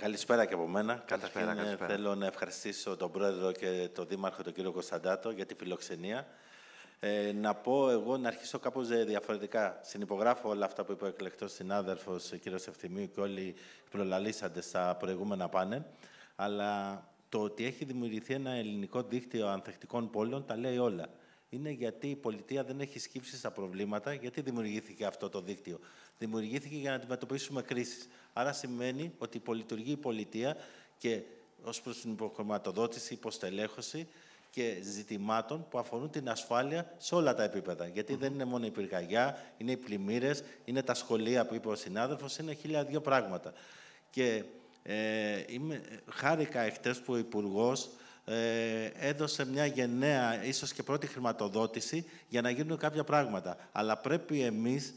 Καλησπέρα και από μένα. Καλησπέρα. Θέλω να ευχαριστήσω τον Πρόεδρο και τον Δήμαρχο, τον κύριο Κωνσταντάτο, για τη φιλοξενία. Να πω εγώ να αρχίσω κάπως διαφορετικά. Συνυπογράφω όλα αυτά που είπε ο εκλεκτός συνάδελφος, ο κύριος Ευθυμίου, και όλοι οι προλαλήσαντες στα προηγούμενα πάνελ. Αλλά το ότι έχει δημιουργηθεί ένα ελληνικό δίκτυο ανθεκτικών πόλεων τα λέει όλα. Είναι γιατί η πολιτεία δεν έχει σκύψει στα προβλήματα. Γιατί δημιουργήθηκε αυτό το δίκτυο? Δημιουργήθηκε για να αντιμετωπίσουμε κρίσεις. Άρα σημαίνει ότι υπολειτουργεί η πολιτεία και ως προς την υποχρηματοδότηση, υποστελέχωση και ζητημάτων που αφορούν την ασφάλεια σε όλα τα επίπεδα. Γιατί δεν είναι μόνο η πυρκαγιά, είναι οι πλημμύρες, είναι τα σχολεία που είπε ο συνάδελφος, είναι 1002 πράγματα. Και χάρηκα εχθές που ο Υπουργός έδωσε μια γενναία, ίσως και πρώτη χρηματοδότηση για να γίνουν κάποια πράγματα. Αλλά πρέπει εμείς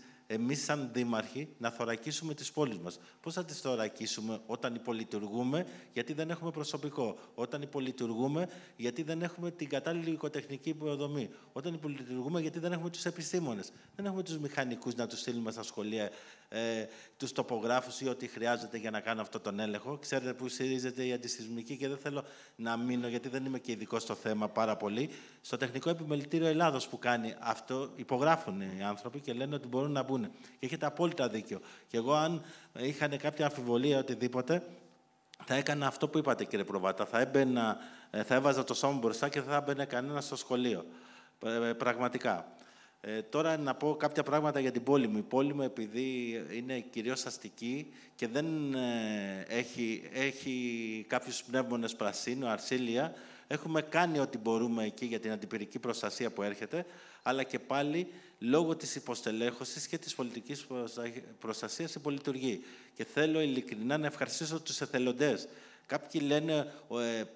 σαν δήμαρχοι να θωρακίσουμε τις πόλεις μας. Πώς θα τις θωρακίσουμε? Όταν υπολειτουργούμε, γιατί δεν έχουμε προσωπικό. Όταν υπολειτουργούμε, γιατί δεν έχουμε την κατάλληλη οικοτεχνική υποδομή. Όταν υπολειτουργούμε, γιατί δεν έχουμε τους επιστήμονες. Δεν έχουμε τους μηχανικούς να τους στείλουμε στα σχολεία, τους τοπογράφους ή ό,τι χρειάζεται για να κάνουν αυτόν τον έλεγχο. Ξέρετε που στηρίζεται η αντισυσμική και δεν θέλω να μείνω, γιατί δεν είμαι και ειδικός στο θέμα πάρα πολύ. Στο Τεχνικό Επιμελητήριο Ελλάδος που κάνει αυτό, υπογράφουν οι άνθρωποι και λένε ότι μπορούν να μπουν. Και έχετε απόλυτα δίκιο. Και εγώ, αν είχαν κάποια αμφιβολία οτιδήποτε, θα έκανα αυτό που είπατε, κύριε Προβάτα. Θα έβαζα το σώμα μπροστά και δεν θα έμπαινε κανένα στο σχολείο. Πραγματικά. Τώρα να πω κάποια πράγματα για την πόλη μου. Η πόλη μου, επειδή είναι κυρίως αστική και δεν έχει κάποιους πνεύμονες πρασίνου, αρσίλια, έχουμε κάνει ό,τι μπορούμε εκεί για την αντιπυρική προστασία που έρχεται, αλλά και πάλι λόγω της υποστελέχωσης και της πολιτικής προστασίας υπολειτουργεί. Και θέλω ειλικρινά να ευχαριστήσω τους εθελοντές. Κάποιοι λένε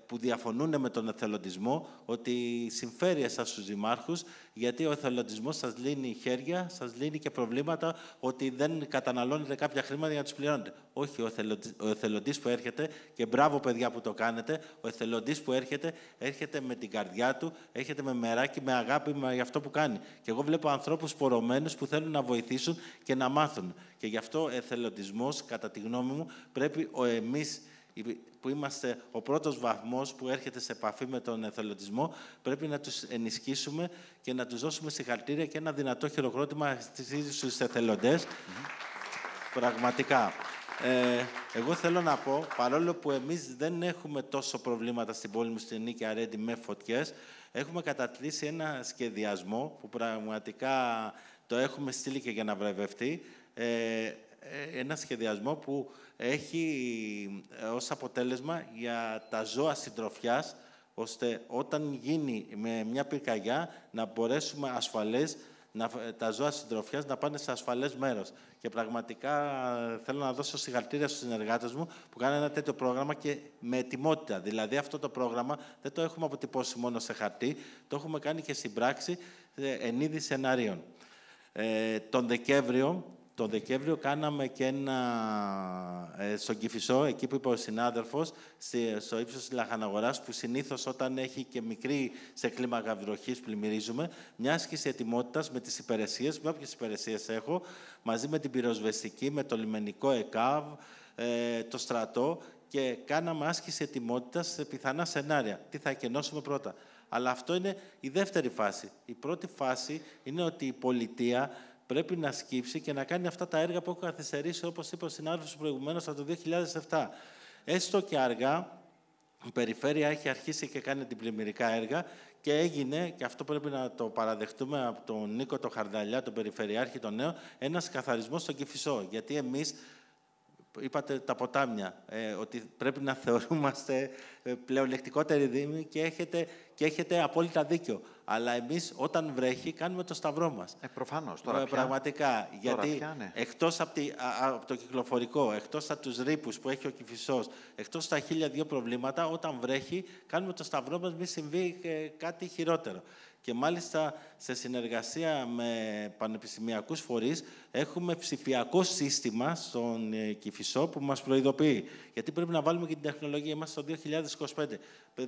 που διαφωνούν με τον εθελοντισμό ότι συμφέρει εσάς τους δημάρχους, γιατί ο εθελοντισμός σας λύνει χέρια, σας λύνει και προβλήματα, ότι δεν καταναλώνετε κάποια χρήματα για να τους πληρώνετε. Όχι, ο εθελοντής που έρχεται, και μπράβο παιδιά που το κάνετε, ο εθελοντής που έρχεται με την καρδιά του, έρχεται με μεράκι, με αγάπη για αυτό που κάνει. Και εγώ βλέπω ανθρώπους πορωμένους που θέλουν να βοηθήσουν και να μάθουν. Και γι' αυτό ο εθελοντισμός, κατά τη γνώμη μου, πρέπει εμείς που είμαστε ο πρώτος βαθμός που έρχεται σε επαφή με τον εθελοντισμό, πρέπει να τους ενισχύσουμε και να τους δώσουμε συγχαρητήρια και ένα δυνατό χειροκρότημα στους εθελοντές. Πραγματικά. Εγώ θέλω να πω, παρόλο που εμείς δεν έχουμε τόσο προβλήματα στην πόλη μου, στην Νίκη Αρέντη, με φωτιές, έχουμε κατατλήσει ένα σχεδιασμό που πραγματικά το έχουμε στείλει και για να βραβευτεί. Ένα σχεδιασμό που έχει ως αποτέλεσμα για τα ζώα συντροφιάς, ώστε όταν γίνει με μια πυρκαγιά να μπορέσουμε ασφαλές τα ζώα συντροφιάς να πάνε σε ασφαλές μέρος. Και πραγματικά θέλω να δώσω συγχαρητήρια στους συνεργάτες μου που κάνουν ένα τέτοιο πρόγραμμα και με ετοιμότητα. Δηλαδή αυτό το πρόγραμμα δεν το έχουμε αποτυπώσει μόνο σε χαρτί, το έχουμε κάνει και στην πράξη εν είδη σενάριων. Τον Δεκέμβριο κάναμε και στον Κηφισό, εκεί που είπε ο συνάδελφος, στο ύψος της Λαχαναγοράς, που συνήθως όταν έχει και μικρή σε κλίμακα βροχής πλημμυρίζουμε, μια άσκηση ετοιμότητας με τις υπηρεσίες, με όποιες υπηρεσίες έχω, μαζί με την πυροσβεστική, με το λιμενικό ΕΚΑΒ, το στρατό, και κάναμε άσκηση ετοιμότητας σε πιθανά σενάρια. Τι θα εκενώσουμε πρώτα. Αλλά αυτό είναι η δεύτερη φάση. Η πρώτη φάση είναι ότι η πολιτεία πρέπει να σκύψει και να κάνει αυτά τα έργα που έχω καθυστερήσει, όπως είπε ο συνάδελφος προηγουμένως, από το 2007. Έστω και αργά, η Περιφέρεια έχει αρχίσει και κάνει την πλημμυρικά έργα και έγινε, και αυτό πρέπει να το παραδεχτούμε από τον Νίκο το Χαρδαλιά, τον Περιφερειάρχη τον νέο, ένας καθαρισμός στον Κηφισό. Γιατί εμείς, είπατε τα ποτάμια, ότι πρέπει να θεωρούμαστε πλεονεκτικότεροι δήμοι και έχετε απόλυτα δίκιο. Αλλά εμείς όταν βρέχει κάνουμε το σταυρό μας. Προφανώς. Τώρα πραγματικά. Γιατί εκτός από το κυκλοφορικό, εκτός από τους ρήπους που έχει ο Κηφισός, εκτός τα 1002 προβλήματα, όταν βρέχει κάνουμε το σταυρό μας, μη συμβεί κάτι χειρότερο. Και μάλιστα σε συνεργασία με πανεπιστημιακούς φορείς έχουμε ψηφιακό σύστημα στον Κηφισό που μας προειδοποιεί. Γιατί πρέπει να βάλουμε και την τεχνολογία. Είμαστε στο 2025.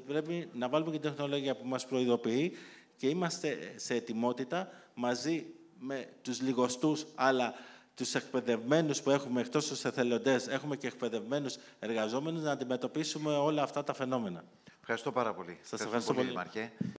Πρέπει να βάλουμε και την τεχνολογία που μας προειδοποιεί και είμαστε σε ετοιμότητα μαζί με τους λιγοστούς, αλλά τους εκπαιδευμένους που έχουμε, εκτός τους εθελοντές, έχουμε και εκπαιδευμένους εργαζόμενους να αντιμετωπίσουμε όλα αυτά τα φαινόμενα. Ευχαριστώ πάρα πολύ. Σας ευχαριστώ πολύ. Δήμαρχε.